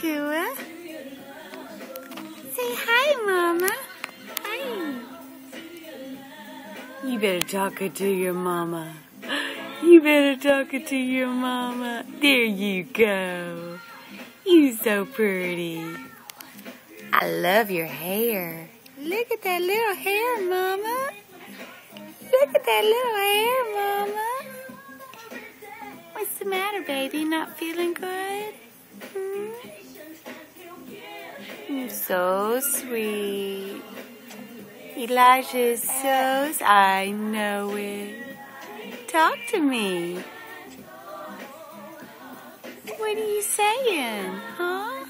Kua. Say hi, Mama. Hi. You better talk to your mama. You better talk to your mama. There you go. You so pretty. I love your hair. Look at that little hair, Mama. Look at that little hair, Mama. What's the matter, baby? Not feeling good? You're so sweet. Elijah is so... I know it. Talk to me. What are you saying, huh?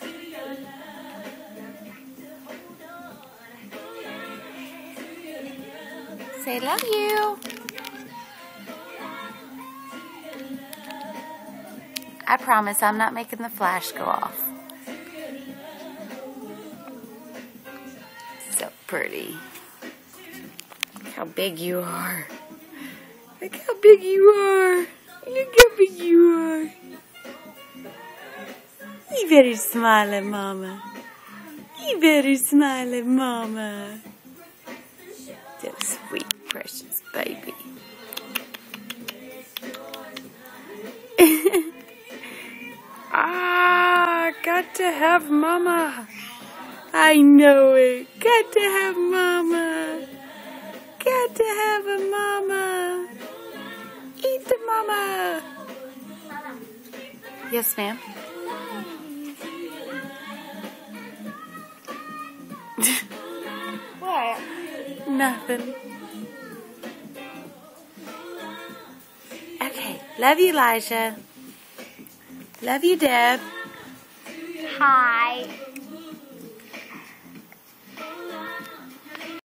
Say love you. I promise I'm not making the flash go off. So pretty. Look how big you are. Look how big you are. Look how big you are. You better smile at Mama. You better smile at Mama. So sweet, precious baby. Got to have Mama. I know it. Got to have Mama. Got to have a Mama. Eat the Mama. Yes, ma'am. What? Nothing. Okay. Love you, Elijah. Love you, Deb. Hi.